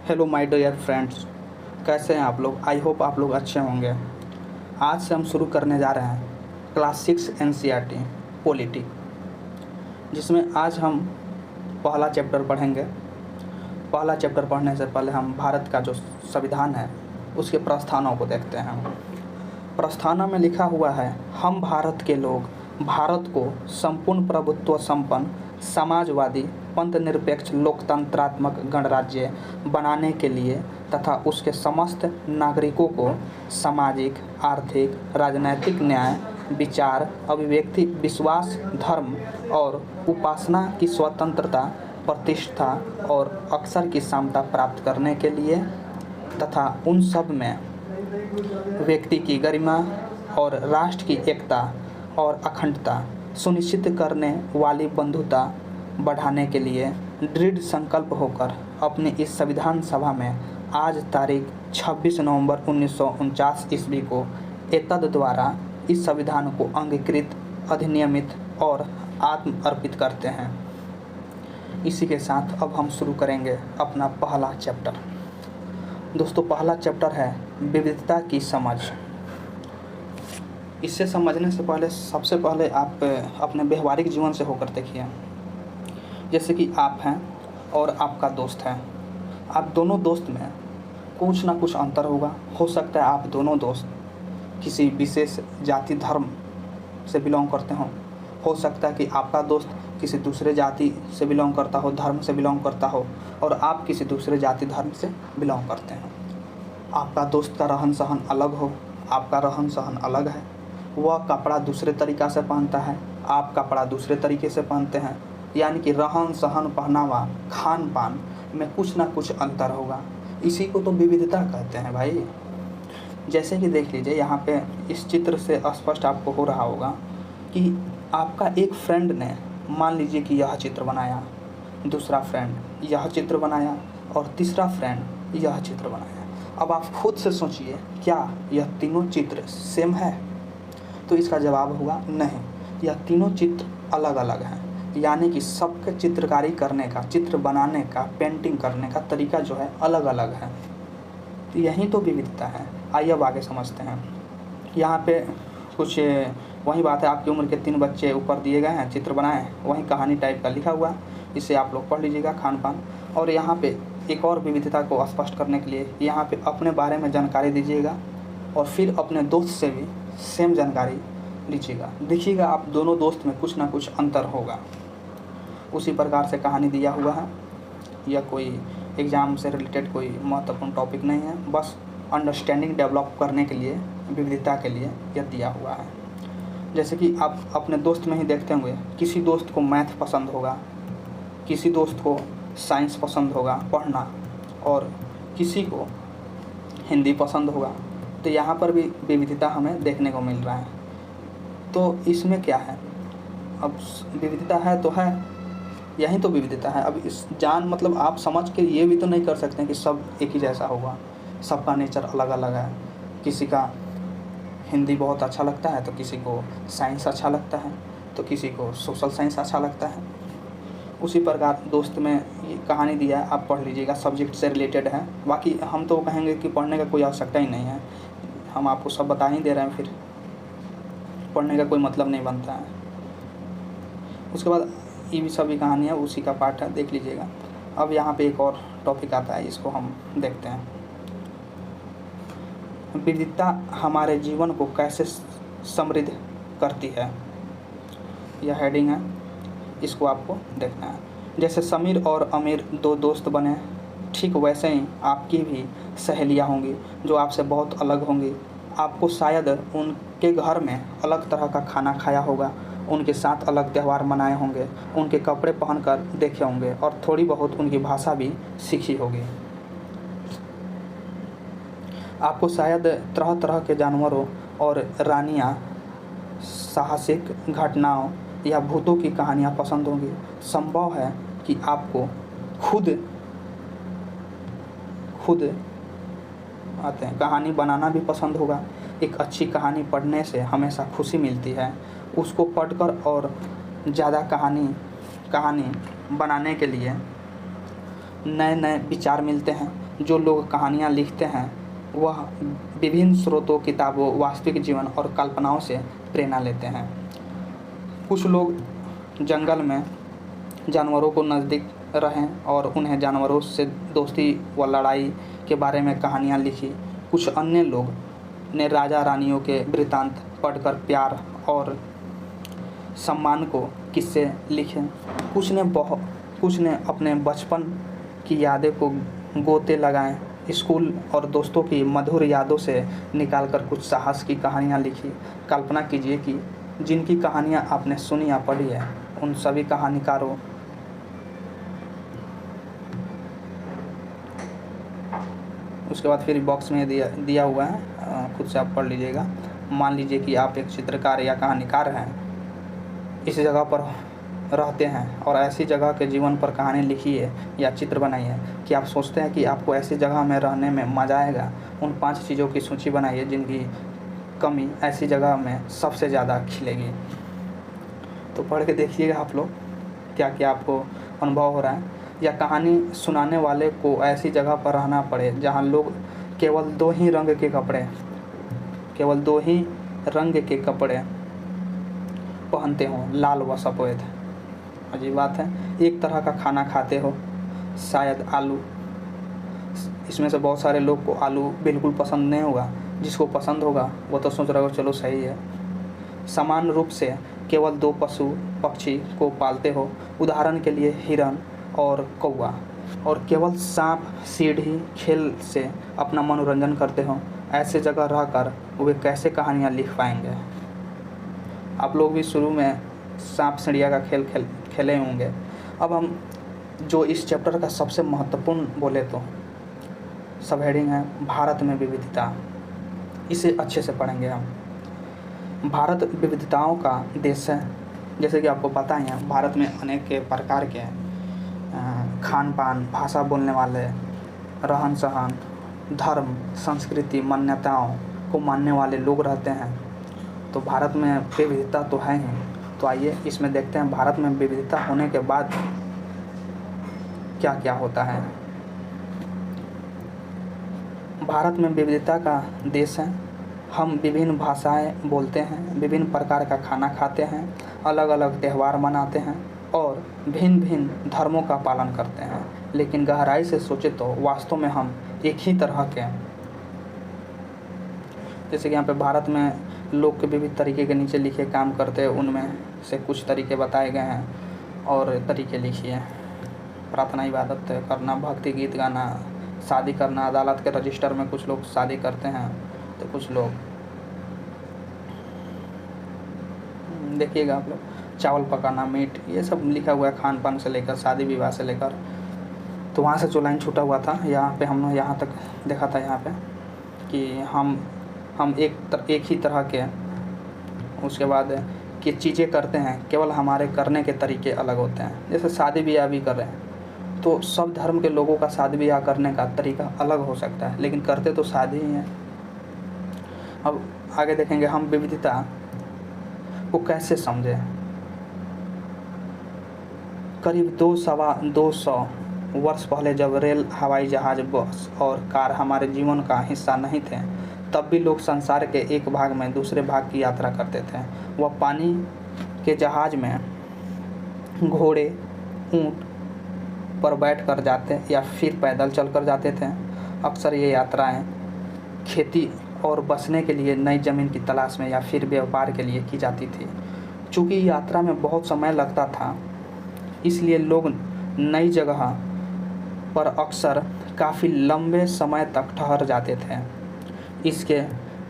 Hello my dear friends, कैसे हैं आप लोग। आई होप आप लोग अच्छे होंगे। आज से हम शुरू करने जा रहे हैं क्लास 6 एनसीईआरटी पॉलिटी, जिसमें आज हम पहला चैप्टर पढ़ेंगे। पहला चैप्टर पढ़ने से पहले हम भारत का जो संविधान है उसके प्रस्थानों को देखते हैं। प्रस्थानों में लिखा हुआ है, हम भारत के लोग भारत को संपूर्ण प्रभुत्व संपन्न समाजवादी पंथनिरपेक्ष लोकतंत्रात्मक गणराज्य बनाने के लिए तथा उसके समस्त नागरिकों को सामाजिक, आर्थिक, राजनैतिक न्याय, विचार, अभिव्यक्ति, विश्वास, धर्म और उपासना की स्वतंत्रता, प्रतिष्ठा और अवसर की समता प्राप्त करने के लिए तथा उन सब में व्यक्ति की गरिमा और राष्ट्र की एकता और अखंडता सुनिश्चित करने वाली बंधुता बढ़ाने के लिए दृढ़ संकल्प होकर अपनी इस संविधान सभा में आज तारीख 26 नवंबर 1949 ईस्वी को एतद द्वारा इस संविधान को अंगीकृत, अधिनियमित और आत्म अर्पित करते हैं। इसी के साथ अब हम शुरू करेंगे अपना पहला चैप्टर। दोस्तों, पहला चैप्टर है विविधता की समझ। इसे समझने से पहले सबसे पहले आप अपने व्यवहारिक जीवन से होकर देखिए। जैसे कि आप हैं और आपका दोस्त है, आप दोनों दोस्त में कुछ ना कुछ अंतर होगा। हो सकता है आप दोनों दोस्त किसी विशेष जाति धर्म से बिलोंग करते हो सकता है कि आपका दोस्त किसी दूसरे जाति से बिलोंग करता हो, धर्म से बिलोंग करता हो, और आप किसी दूसरे जाति धर्म से बिलोंग करते हैं। आपका दोस्त का रहन सहन अलग हो, आपका रहन सहन अलग है। वह कपड़ा दूसरे तरीक़ा से पहनता है, आप कपड़ा दूसरे तरीके से पहनते हैं। यानी कि रहन सहन, पहनावा, खान पान में कुछ ना कुछ अंतर होगा। इसी को तो विविधता कहते हैं भाई। जैसे कि देख लीजिए, यहाँ पे इस चित्र से स्पष्ट आपको हो रहा होगा कि आपका एक फ्रेंड ने मान लीजिए कि यह चित्र बनाया, दूसरा फ्रेंड यह चित्र बनाया और तीसरा फ्रेंड यह चित्र बनाया। अब आप खुद से सोचिए, क्या यह तीनों चित्र सेम है? तो इसका जवाब होगा नहीं, यह तीनों चित्र अलग अलग हैं। यानी कि सबके चित्रकारी करने का, चित्र बनाने का, पेंटिंग करने का तरीका जो है अलग अलग है। तो यही तो विविधता है। आइए अब आगे समझते हैं। यहाँ पे कुछ वही बात है, आपकी उम्र के 3 बच्चे ऊपर दिए गए हैं, चित्र बनाए, वही कहानी टाइप का लिखा हुआ है। इसे आप लोग पढ़ लीजिएगा, खान पान। और यहाँ पे एक और विविधता को स्पष्ट करने के लिए यहाँ पे अपने बारे में जानकारी दीजिएगा और फिर अपने दोस्त से भी सेम जानकारी लीजिएगा। देखिएगा आप दोनों दोस्त में कुछ ना कुछ अंतर होगा। उसी प्रकार से कहानी दिया हुआ है। यह कोई एग्ज़ाम से रिलेटेड कोई महत्वपूर्ण टॉपिक नहीं है, बस अंडरस्टैंडिंग डेवलप करने के लिए, विविधता के लिए यह दिया हुआ है। जैसे कि आप अपने दोस्त में ही देखते होंगे, किसी दोस्त को मैथ पसंद होगा, किसी दोस्त को साइंस पसंद होगा पढ़ना, और किसी को हिंदी पसंद होगा। तो यहाँ पर भी विविधता हमें देखने को मिल रहा है। तो इसमें क्या है, अब विविधता है तो है, यही तो विविधता है। अब इस मतलब आप समझ के ये भी तो नहीं कर सकते कि सब एक ही जैसा होगा। सबका नेचर अलग अलग है। किसी का हिंदी बहुत अच्छा लगता है तो किसी को साइंस अच्छा लगता है, तो किसी को सोशल साइंस अच्छा लगता है। उसी प्रकार दोस्त में ये कहानी दिया है, आप पढ़ लीजिएगा, सब्जेक्ट से रिलेटेड है। बाकी हम तो कहेंगे कि पढ़ने का कोई आवश्यकता ही नहीं है, हम आपको सब बता ही दे रहे हैं, फिर पढ़ने का कोई मतलब नहीं बनता है। उसके बाद ये भी सभी कहानी है, उसी का पार्ट है, देख लीजिएगा। अब यहाँ पे एक और टॉपिक आता है, इसको हम देखते हैं। विविधता हमारे जीवन को कैसे समृद्ध करती है, यह हेडिंग है, इसको आपको देखना है। जैसे समीर और अमीर 2 दोस्त बने, ठीक वैसे ही आपकी भी सहेलियाँ होंगी जो आपसे बहुत अलग होंगी। आपको शायद उनके घर में अलग तरह का खाना खाया होगा, उनके साथ अलग त्यौहार मनाए होंगे, उनके कपड़े पहनकर देखे होंगे और थोड़ी बहुत उनकी भाषा भी सीखी होगी। आपको शायद तरह तरह के जानवरों और रानियाँ, साहसिक घटनाओं या भूतों की कहानियाँ पसंद होंगी। संभव है कि आपको खुद आते हैं कहानी बनाना भी पसंद होगा। एक अच्छी कहानी पढ़ने से हमेशा खुशी मिलती है। उसको पढ़कर और ज़्यादा कहानी बनाने के लिए नए नए विचार मिलते हैं। जो लोग कहानियाँ लिखते हैं वह विभिन्न स्रोतों, किताबों, वास्तविक जीवन और कल्पनाओं से प्रेरणा लेते हैं। कुछ लोग जंगल में जानवरों को नज़दीक रहें और उन्हें जानवरों से दोस्ती व लड़ाई के बारे में कहानियाँ लिखी। कुछ अन्य लोग ने राजा रानियों के वृत्तांत पढ़कर प्यार और सम्मान को किस्से लिखे। कुछ ने अपने बचपन की यादें को गोते लगाएं। स्कूल और दोस्तों की मधुर यादों से निकालकर कुछ साहस की कहानियाँ लिखी। कल्पना कीजिए कि जिनकी कहानियाँ आपने सुनी या पढ़ी है, उन सभी कहानीकारों उसके बाद फिर बॉक्स में दिया हुआ है, खुद से आप पढ़ लीजिएगा। मान लीजिए कि आप एक चित्रकार या कहानीकार हैं, इस जगह पर रहते हैं और ऐसी जगह के जीवन पर कहानी लिखी है या चित्र बनाई है कि आप सोचते हैं कि आपको ऐसी जगह में रहने में मज़ा आएगा। उन 5 चीज़ों की सूची बनाइए जिनकी कमी ऐसी जगह में सबसे ज़्यादा खिलेगी। तो पढ़ के देखिएगा आप लोग क्या क्या आपको अनुभव हो रहा है। या कहानी सुनाने वाले को ऐसी जगह पर रहना पड़े जहाँ लोग केवल दो ही रंग के कपड़े पहनते हों, लाल व सफ़ेद। अजीब बात है। एक तरह का खाना खाते हो, शायद आलू। इसमें से बहुत सारे लोग को आलू बिल्कुल पसंद नहीं होगा। जिसको पसंद होगा वो तो सोच रहा होगा चलो सही है। समान रूप से केवल 2 पशु पक्षी को पालते हो, उदाहरण के लिए हिरन और कौवा, और केवल सांप सीढ़ी खेल से अपना मनोरंजन करते हो। ऐसे जगह रहकर वे कैसे कहानियाँ लिख पाएंगे। आप लोग भी शुरू में सांप सीढ़िया का खेल खेले होंगे। अब हम जो इस चैप्टर का सबसे महत्वपूर्ण बोले तो सब हेडिंग है भारत में विविधता। इसे अच्छे से पढ़ेंगे हम। भारत विविधताओं का देश है। जैसे कि आपको पता ही है, भारत में अनेक प्रकार के खान पान, भाषा बोलने वाले, रहन सहन, धर्म, संस्कृति, मान्यताओं को मानने वाले लोग रहते हैं। तो भारत में विविधता तो है ही। तो आइए इसमें देखते हैं भारत में विविधता होने के बाद क्या क्या होता है। भारत में विविधता का देश है। हम विभिन्न भाषाएं बोलते हैं, विभिन्न प्रकार का खाना खाते हैं, अलग अलग त्यौहार मनाते हैं और भिन्न भिन्न धर्मों का पालन करते हैं। लेकिन गहराई से सोचे तो वास्तव में हम एक ही तरह के, जैसे कि यहाँ पे भारत में लोग के विविध तरीके के नीचे लिखे काम करते हैं, उनमें से कुछ तरीके बताए गए हैं और तरीके लिखिए। प्रार्थना इबादत करना, भक्ति गीत गाना, शादी करना, अदालत के रजिस्टर में कुछ लोग शादी करते हैं तो कुछ लोग, देखिएगा आप लोग, चावल पकाना, मीट, ये सब लिखा हुआ है, खान पान से लेकर शादी विवाह से लेकर। तो वहाँ से जो लाइन छूटा हुआ था यहाँ पे हमने यहाँ तक देखा था, यहाँ पे कि हम एक ही तरह के, उसके बाद कि चीज़ें करते हैं, केवल हमारे करने के तरीके अलग होते हैं। जैसे शादी ब्याह भी कर रहे हैं तो सब धर्म के लोगों का शादी ब्याह करने का तरीका अलग हो सकता है, लेकिन करते तो शादी ही हैं। अब आगे देखेंगे हम विविधता को कैसे समझें। करीब 200 वर्ष पहले जब रेल, हवाई जहाज, बस और कार हमारे जीवन का हिस्सा नहीं थे, तब भी लोग संसार के एक भाग में दूसरे भाग की यात्रा करते थे। वह पानी के जहाज में घोड़े, ऊंट पर बैठ कर जाते या फिर पैदल चलकर जाते थे। अक्सर ये यात्राएं खेती और बसने के लिए नई ज़मीन की तलाश में या फिर व्यापार के लिए की जाती थी। चूँकि यात्रा में बहुत समय लगता था, इसलिए लोग नई जगह पर अक्सर काफ़ी लंबे समय तक ठहर जाते थे। इसके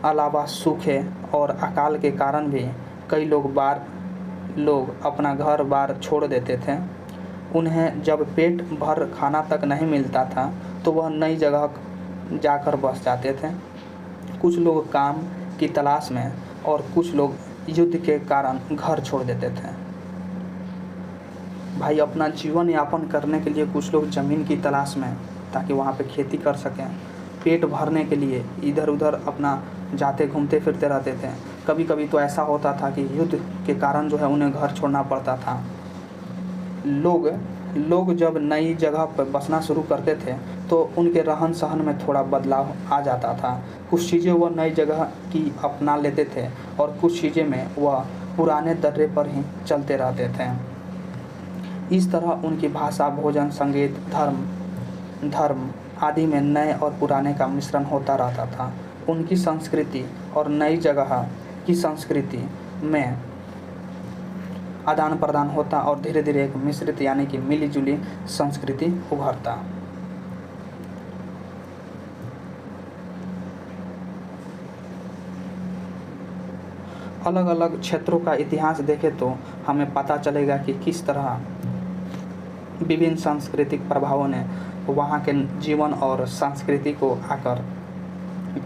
अलावा सूखे और अकाल के कारण भी कई लोग अपना घर बार छोड़ देते थे। उन्हें जब पेट भर खाना तक नहीं मिलता था तो वह नई जगह जाकर बस जाते थे। कुछ लोग काम की तलाश में और कुछ लोग युद्ध के कारण घर छोड़ देते थे। भाई, अपना जीवन यापन करने के लिए कुछ लोग ज़मीन की तलाश में, ताकि वहाँ पे खेती कर सकें, पेट भरने के लिए इधर उधर अपना जाते घूमते फिरते रहते थे। कभी कभी तो ऐसा होता था कि युद्ध के कारण जो है उन्हें घर छोड़ना पड़ता था। लोग लोग जब नई जगह पर बसना शुरू करते थे तो उनके रहन सहन में थोड़ा बदलाव आ जाता था। कुछ चीज़ें वह नई जगह की अपना लेते थे और कुछ चीज़ें में वह पुराने दर्रे पर ही चलते रहते थे। इस तरह उनकी भाषा, भोजन, संगीत, धर्म आदि में नए और पुराने का मिश्रण होता रहता था। उनकी संस्कृति और नई जगह की संस्कृति में आदान प्रदान होता और धीरे धीरे एक मिश्रित यानी कि मिली जुली संस्कृति उभरता। अलग अलग क्षेत्रों का इतिहास देखें तो हमें पता चलेगा कि किस तरह विभिन्न सांस्कृतिक प्रभावों ने वहाँ के जीवन और संस्कृति को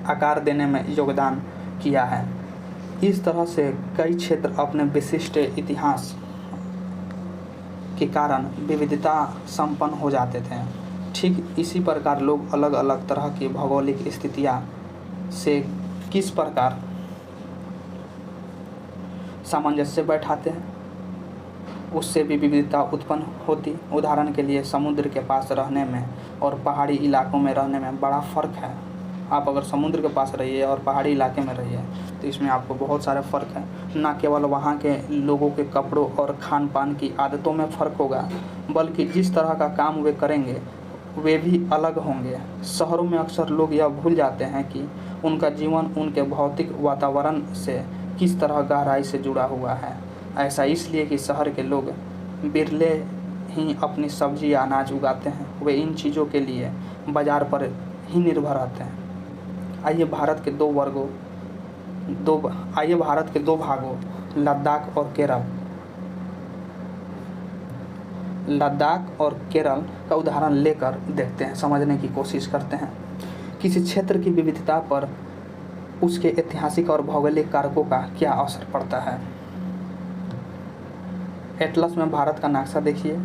आकार देने में योगदान किया है। इस तरह से कई क्षेत्र अपने विशिष्ट इतिहास के कारण विविधता संपन्न हो जाते थे। ठीक इसी प्रकार लोग अलग अलग तरह की भौगोलिक स्थितियाँ से किस प्रकार सामंजस्य बैठाते हैं, उससे भी विविधता उत्पन्न होती। उदाहरण के लिए समुद्र के पास रहने में और पहाड़ी इलाकों में रहने में बड़ा फ़र्क है। आप अगर समुद्र के पास रहिए और पहाड़ी इलाके में रहिए तो इसमें आपको बहुत सारे फ़र्क है। न केवल वहाँ के लोगों के कपड़ों और खान पान की आदतों में फ़र्क होगा, बल्कि जिस तरह का काम वे करेंगे वे भी अलग होंगे। शहरों में अक्सर लोग यह भूल जाते हैं कि उनका जीवन उनके भौतिक वातावरण से किस तरह गहराई से जुड़ा हुआ है। ऐसा इसलिए कि शहर के लोग बिरले ही अपनी सब्जी या अनाज उगाते हैं। वे इन चीज़ों के लिए बाज़ार पर ही निर्भर रहते हैं। आइए भारत के दो भागों लद्दाख और केरल का उदाहरण लेकर देखते हैं, समझने की कोशिश करते हैं। किसी क्षेत्र की विविधता पर उसके ऐतिहासिक और भौगोलिक कारकों का क्या असर पड़ता है। एटलस में भारत का नक्शा देखिए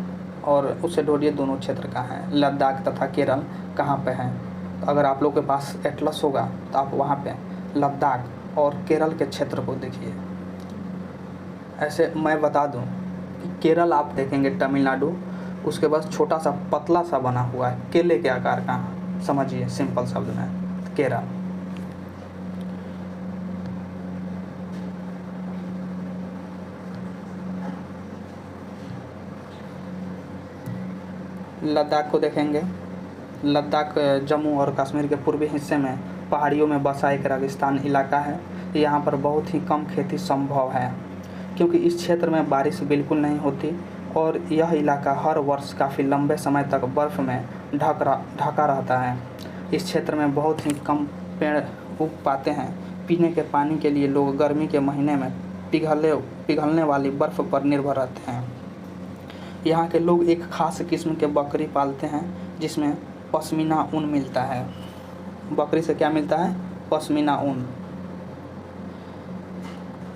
और उससे ढूंढिए दोनों क्षेत्र कहाँ हैं, लद्दाख तथा केरल कहाँ पे हैं। तो अगर आप लोग के पास एटलस होगा तो आप वहाँ पे लद्दाख और केरल के क्षेत्र को देखिए। ऐसे मैं बता दूं कि केरल आप देखेंगे तमिलनाडु, उसके पास छोटा सा पतला सा बना हुआ है केले के आकार का, समझिए सिंपल शब्द में केरल। लद्दाख को देखेंगे, लद्दाख जम्मू और कश्मीर के पूर्वी हिस्से में पहाड़ियों में बसा एक रेगिस्तान इलाका है। यहाँ पर बहुत ही कम खेती संभव है क्योंकि इस क्षेत्र में बारिश बिल्कुल नहीं होती और यह इलाका हर वर्ष काफ़ी लंबे समय तक बर्फ़ में ढका रहता है। इस क्षेत्र में बहुत ही कम पेड़ उग पाते हैं। पीने के पानी के लिए लोग गर्मी के महीने में पिघलने वाली बर्फ़ पर निर्भर रहते हैं। यहाँ के लोग एक ख़ास किस्म के बकरी पालते हैं जिसमें पश्मीना ऊन मिलता है। बकरी से क्या मिलता है? पश्मीना ऊन।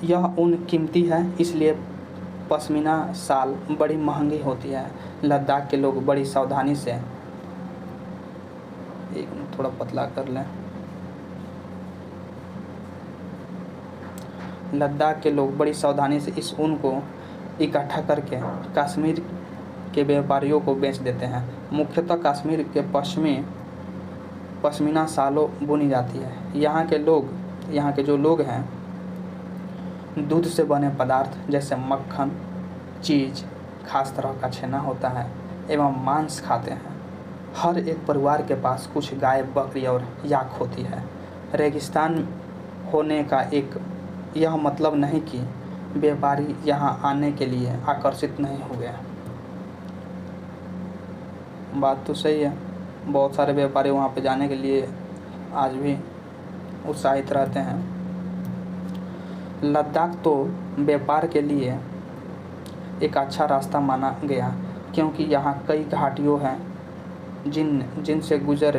यह ऊन कीमती है, इसलिए पश्मीना शाल बड़ी महंगी होती है। लद्दाख के लोग बड़ी सावधानी से, एक मिनट थोड़ा पतला कर लें, लद्दाख के लोग बड़ी सावधानी से इस ऊन को इकट्ठा करके कश्मीर के व्यापारियों को बेच देते हैं। मुख्यतः कश्मीर के पश्मीना शालों बुनी जाती है। यहाँ के जो लोग हैं दूध से बने पदार्थ जैसे मक्खन, चीज़, खास तरह का छेना होता है एवं मांस खाते हैं। हर एक परिवार के पास कुछ गाय, बकरी और याक होती है। रेगिस्तान होने का एक यह मतलब नहीं कि व्यापारी यहाँ आने के लिए आकर्षित नहीं हुए। बात तो सही है, बहुत सारे व्यापारी वहाँ पे जाने के लिए आज भी उत्साहित रहते हैं। लद्दाख तो व्यापार के लिए एक अच्छा रास्ता माना गया क्योंकि यहाँ कई घाटियाँ हैं जिनसे गुजर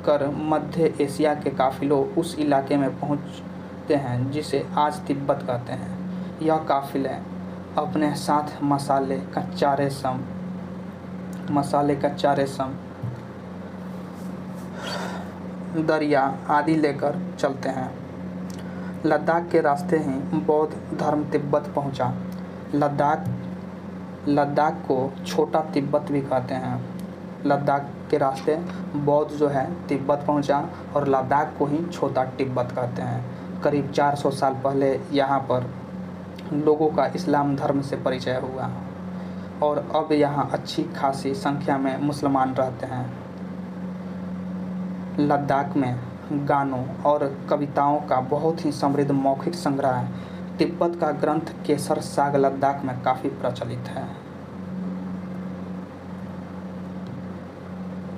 कर मध्य एशिया के काफ़िलों उस इलाके में पहुँचते हैं जिसे आज तिब्बत कहते हैं। यह काफ़िले अपने साथ मसाले, कच्चा रेशम, दरिया आदि लेकर चलते हैं। लद्दाख के रास्ते ही बौद्ध धर्म तिब्बत पहुंचा। लद्दाख को छोटा तिब्बत भी कहते हैं। लद्दाख के रास्ते बौद्ध जो है तिब्बत पहुंचा और लद्दाख को ही छोटा तिब्बत कहते हैं। करीब 400 साल पहले यहाँ पर लोगों का इस्लाम धर्म से परिचय हुआ और अब यहाँ अच्छी खासी संख्या में मुसलमान रहते हैं। लद्दाख में गानों और कविताओं का बहुत ही समृद्ध मौखिक संग्रह है। तिब्बत का ग्रंथ केसर साग लद्दाख में काफ़ी प्रचलित है।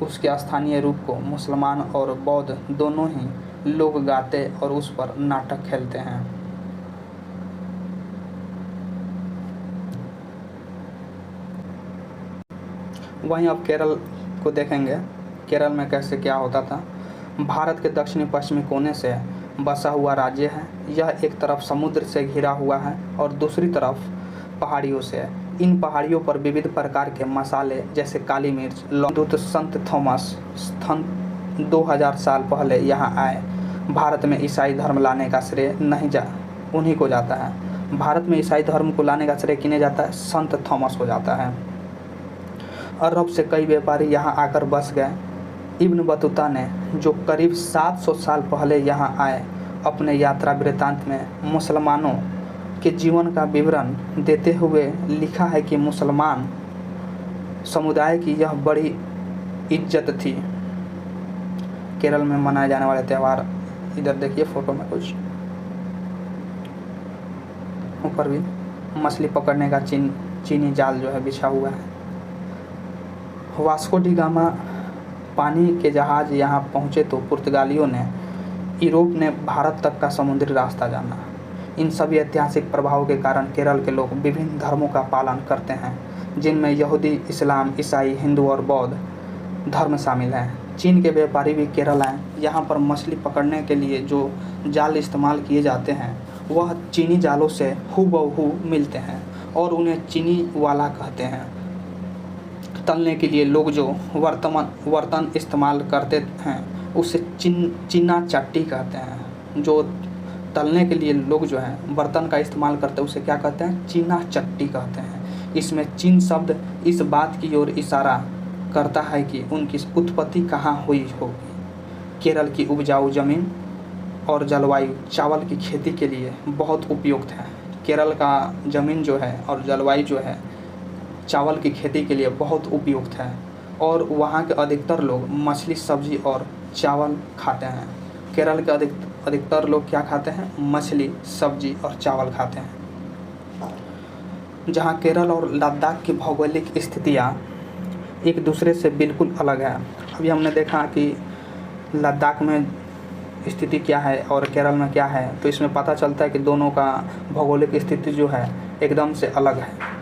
उसके स्थानीय रूप को मुसलमान और बौद्ध दोनों ही लोग गाते और उस पर नाटक खेलते हैं। वहीं अब केरल को देखेंगे। केरल में कैसे क्या होता था। भारत के दक्षिणी पश्चिमी कोने से बसा हुआ राज्य है। यह एक तरफ समुद्र से घिरा हुआ है और दूसरी तरफ पहाड़ियों से। इन पहाड़ियों पर विविध प्रकार के मसाले जैसे काली मिर्च, लौंग। संत थॉमस 2000 साल पहले यहाँ आए। भारत में ईसाई धर्म लाने का श्रेय उन्हीं को जाता है। भारत में ईसाई धर्म को लाने का श्रेय किन्हें जाता है? संत थॉमस को जाता है। अरब से कई व्यापारी यहाँ आकर बस गए। इब्न बतूता ने जो करीब 700 साल पहले यहाँ आए, अपने यात्रा वृत्तांत में मुसलमानों के जीवन का विवरण देते हुए लिखा है कि मुसलमान समुदाय की यह बड़ी इज्जत थी। केरल में मनाए जाने वाले त्यौहार, इधर देखिए फोटो में कुछ ऊपर भी मछली पकड़ने का चीनी जाल जो है बिछा हुआ है। वास्को डी गामा पानी के जहाज यहाँ पहुँचे तो पुर्तगालियों ने, यूरोप ने भारत तक का समुद्री रास्ता जाना। इन सभी ऐतिहासिक प्रभावों के कारण केरल के लोग विभिन्न धर्मों का पालन करते हैं, जिनमें यहूदी, इस्लाम, ईसाई, हिंदू और बौद्ध धर्म शामिल हैं। चीन के व्यापारी भी केरल आए। यहाँ पर मछली पकड़ने के लिए जो जाल इस्तेमाल किए जाते हैं वह चीनी जालों से हूबहू मिलते हैं और उन्हें चीनी वाला कहते हैं। तलने के लिए लोग जो बर्तन इस्तेमाल करते हैं उसे चीना चट्टी कहते हैं। जो तलने के लिए लोग जो है बर्तन का इस्तेमाल करते हैं उसे क्या कहते हैं? चीना चट्टी कहते हैं। इसमें चीन शब्द इस बात की ओर इशारा करता है कि उनकी उत्पत्ति कहाँ हुई होगी। केरल की उपजाऊ जमीन और जलवायु चावल की खेती के लिए बहुत उपयुक्त है। केरल का ज़मीन जो है और जलवायु जो है चावल की खेती के लिए बहुत उपयुक्त है और वहाँ के अधिकतर लोग मछली, सब्जी और चावल खाते हैं। केरल के अधिकतर लोग क्या खाते हैं? मछली, सब्जी और चावल खाते हैं। जहाँ केरल और लद्दाख की भौगोलिक स्थितियाँ एक दूसरे से बिल्कुल अलग है। अभी हमने देखा कि लद्दाख में स्थिति क्या है और केरल में क्या है, तो इसमें पता चलता है कि दोनों का भौगोलिक स्थिति जो है एकदम से अलग है।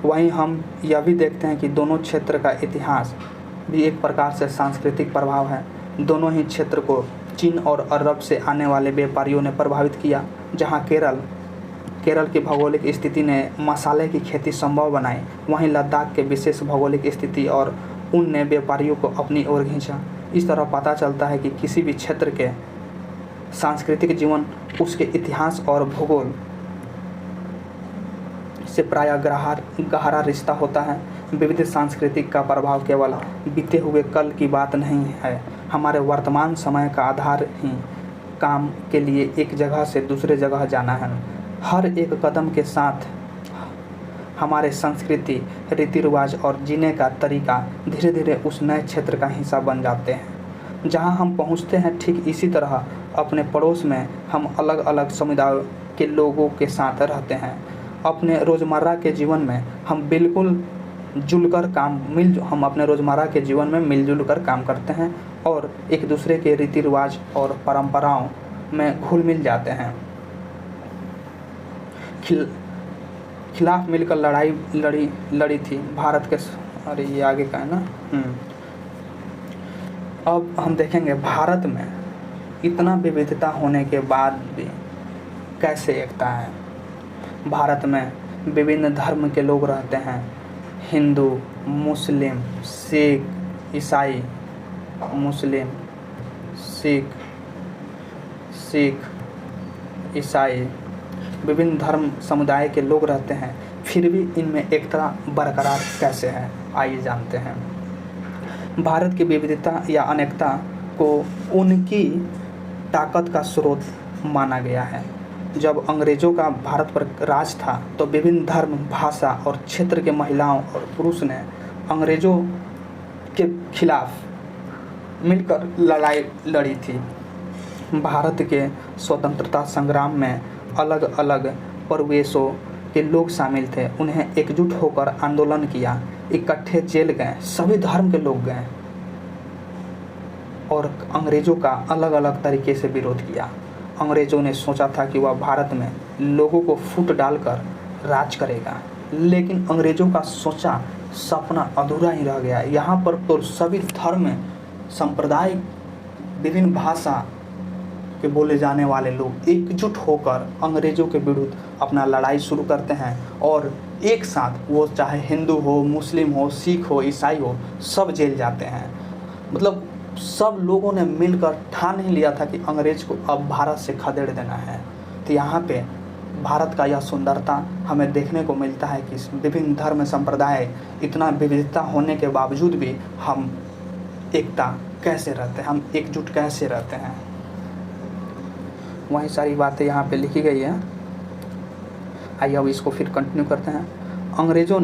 वहीं हम यह भी देखते हैं कि दोनों क्षेत्र का इतिहास भी एक प्रकार से सांस्कृतिक प्रभाव है। दोनों ही क्षेत्र को चीन और अरब से आने वाले व्यापारियों ने प्रभावित किया। जहां केरल की भौगोलिक स्थिति ने मसाले की खेती संभव बनाई, वहीं लद्दाख के विशेष भौगोलिक स्थिति और उन ने व्यापारियों को अपनी ओर खींचा। इस तरह पता चलता है कि किसी भी क्षेत्र के सांस्कृतिक जीवन उसके इतिहास और भूगोल से प्रायः गहरा रिश्ता होता है। विविध सांस्कृतिक का प्रभाव केवल बीते हुए कल की बात नहीं है, हमारे वर्तमान समय का आधार ही काम के लिए एक जगह से दूसरे जगह जाना है। हर एक कदम के साथ हमारे संस्कृति, रीति रिवाज और जीने का तरीका धीरे धीरे उस नए क्षेत्र का हिस्सा बन जाते हैं। जहां हम पहुंचते हैं ठीक इसी तरह अपने पड़ोस में हम अलग अलग समुदायों के लोगों के साथ रहते हैं। अपने रोज़मर्रा के जीवन में हम अपने रोज़मर्रा के जीवन में मिलजुल कर काम करते हैं और एक दूसरे के रीति रिवाज और परंपराओं में घुल मिल जाते हैं। खिलाफ मिलकर लड़ाई लड़ी थी भारत के। अरे ये आगे का है ना। अब हम देखेंगे भारत में इतना विविधता होने के बाद भी कैसे एकता है। भारत में विभिन्न धर्म के लोग रहते हैं। हिंदू, मुस्लिम, सिख, ईसाई, मुस्लिम, सिख, ईसाई, विभिन्न धर्म समुदाय के लोग रहते हैं। फिर भी इनमें एकता बरकरार कैसे है, आइए जानते हैं। भारत की विविधता या अनेकता को उनकी ताकत का स्रोत माना गया है। जब अंग्रेज़ों का भारत पर राज था तो विभिन्न धर्म, भाषा और क्षेत्र के महिलाओं और पुरुष ने अंग्रेज़ों के खिलाफ मिलकर लड़ाई लड़ी थी। भारत के स्वतंत्रता संग्राम में अलग अलग परिवेशों के लोग शामिल थे। उन्हें एकजुट होकर आंदोलन किया, इकट्ठे जेल गए, सभी धर्म के लोग गए और अंग्रेज़ों का अलग अलग तरीके से विरोध किया। अंग्रेज़ों ने सोचा था कि वह भारत में लोगों को फूट डालकर राज करेगा, लेकिन अंग्रेज़ों का सोचा सपना अधूरा ही रह गया। यहाँ पर तो सभी धर्म, संप्रदाय, विभिन्न भाषा के बोले जाने वाले लोग एकजुट होकर अंग्रेज़ों के विरुद्ध अपना लड़ाई शुरू करते हैं और एक साथ, वो चाहे हिंदू हो, मुस्लिम हो, सिख हो, ईसाई हो, सब जेल जाते हैं। मतलब सब लोगों ने मिलकर ठान ही लिया था कि अंग्रेज़ को अब भारत से खदेड़ देना है। तो यहाँ पे भारत का यह सुंदरता हमें देखने को मिलता है कि विभिन्न धर्म, संप्रदाय, इतना विविधता होने के बावजूद भी हम एकता कैसे रहते हैं, हम एकजुट कैसे रहते हैं। वही सारी बातें यहाँ पे लिखी गई है। आइए अब इसको फिर कंटिन्यू करते हैं। अंग्रेज़ों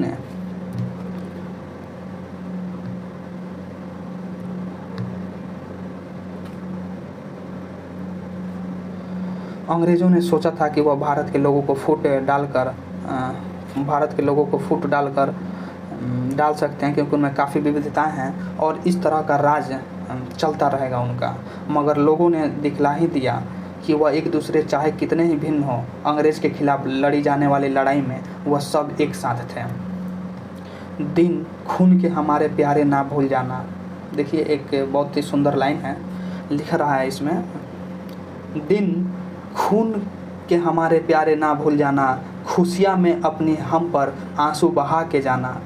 ने सोचा था कि वह भारत के लोगों को फूट डालकर डाल सकते हैं, क्योंकि उनमें काफ़ी विविधताएं हैं और इस तरह का राज चलता रहेगा उनका। मगर लोगों ने दिखला ही दिया कि वह एक दूसरे चाहे कितने ही भिन्न हो, अंग्रेज़ के खिलाफ लड़ी जाने वाली लड़ाई में वह सब एक साथ थे। दिन खून के हमारे प्यारे ना भूल जाना। देखिए, एक बहुत ही सुंदर लाइन है, लिख रहा है इसमें, दिन खून के हमारे प्यारे ना भूल जाना, खुशियाँ में अपनी हम पर आंसू बहा के जाना।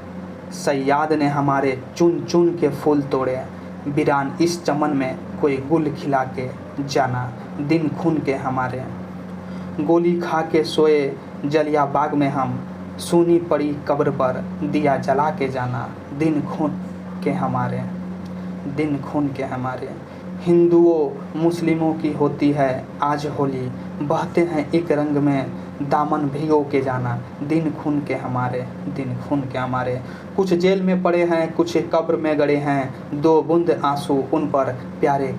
सैयाद ने हमारे चुन चुन के फूल तोड़े, वीरान इस चमन में कोई गुल खिला के जाना। दिन खून के हमारे, गोली खा के सोए जलिया बाग में हम, सूनी पड़ी कब्र पर दिया जला के जाना। दिन खून के हमारे, दिन खून के हमारे। हिंदुओं मुस्लिमों की होती है आज होली, बहते हैं एक रंग में दामन भिगो के जाना। दिन खून के हमारे, दिन खून के हमारे। कुछ जेल में पड़े हैं, कुछ कब्र में गड़े हैं, दो बूंद आंसू उन पर प्यारे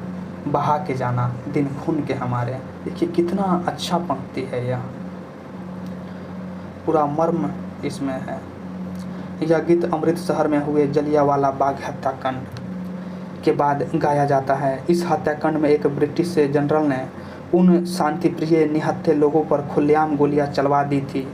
बहा के जाना। दिन खून के हमारे। देखिए कितना अच्छा पंक्ति है, यह पूरा मर्म इसमें है। यह गीत अमृतसर में हुए जलियांवाला बाग हत्याकांड के बाद गाया जाता है। इस हत्याकांड में एक ब्रिटिश जनरल ने उन शांतिप्रिय निहत्थे लोगों पर खुलेआम गोलियां चलवा दी थी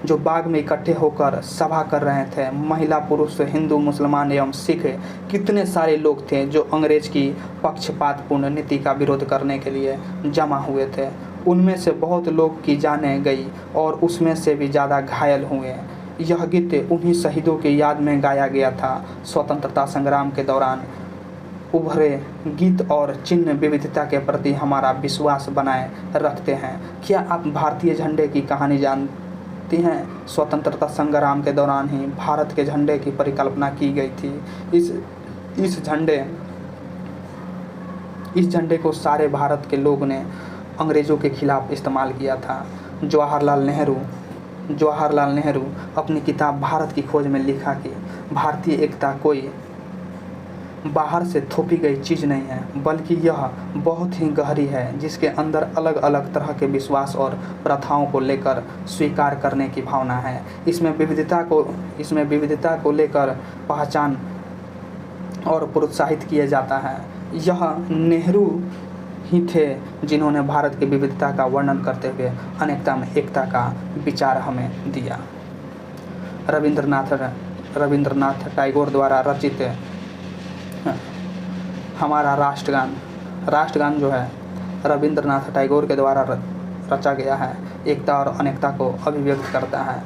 जो बाग में इकट्ठे होकर सभा कर रहे थे। महिला, पुरुष, हिंदू, मुसलमान एवं सिख, कितने सारे लोग थे जो अंग्रेज की पक्षपातपूर्ण नीति का विरोध करने के लिए जमा हुए थे। उनमें से बहुत लोग की जानें गई और उसमें से भी ज़्यादा घायल हुए। यह गीत उन्हीं शहीदों की याद में गाया गया था। स्वतंत्रता संग्राम के दौरान उभरे गीत और चिन्ह विविधता के प्रति हमारा विश्वास बनाए रखते हैं। क्या आप भारतीय झंडे की कहानी जानती हैं? स्वतंत्रता संग्राम के दौरान ही भारत के झंडे की परिकल्पना की गई थी। इस झंडे को सारे भारत के लोग ने अंग्रेज़ों के खिलाफ इस्तेमाल किया था। जवाहरलाल नेहरू अपनी किताब भारत की खोज में लिखा कि भारतीय एकता कोई बाहर से थोपी गई चीज़ नहीं है, बल्कि यह बहुत ही गहरी है, जिसके अंदर अलग अलग तरह के विश्वास और प्रथाओं को लेकर स्वीकार करने की भावना है। इसमें विविधता को लेकर पहचान और प्रोत्साहित किया जाता है। यह नेहरू ही थे जिन्होंने भारत की विविधता का वर्णन करते हुए अनेकता में एकता का विचार हमें दिया। रविंद्रनाथ टैगोर द्वारा रचित हमारा राष्ट्रगान जो है रविंद्रनाथ टैगोर के द्वारा रचा गया है, एकता और अनेकता को अभिव्यक्त करता है।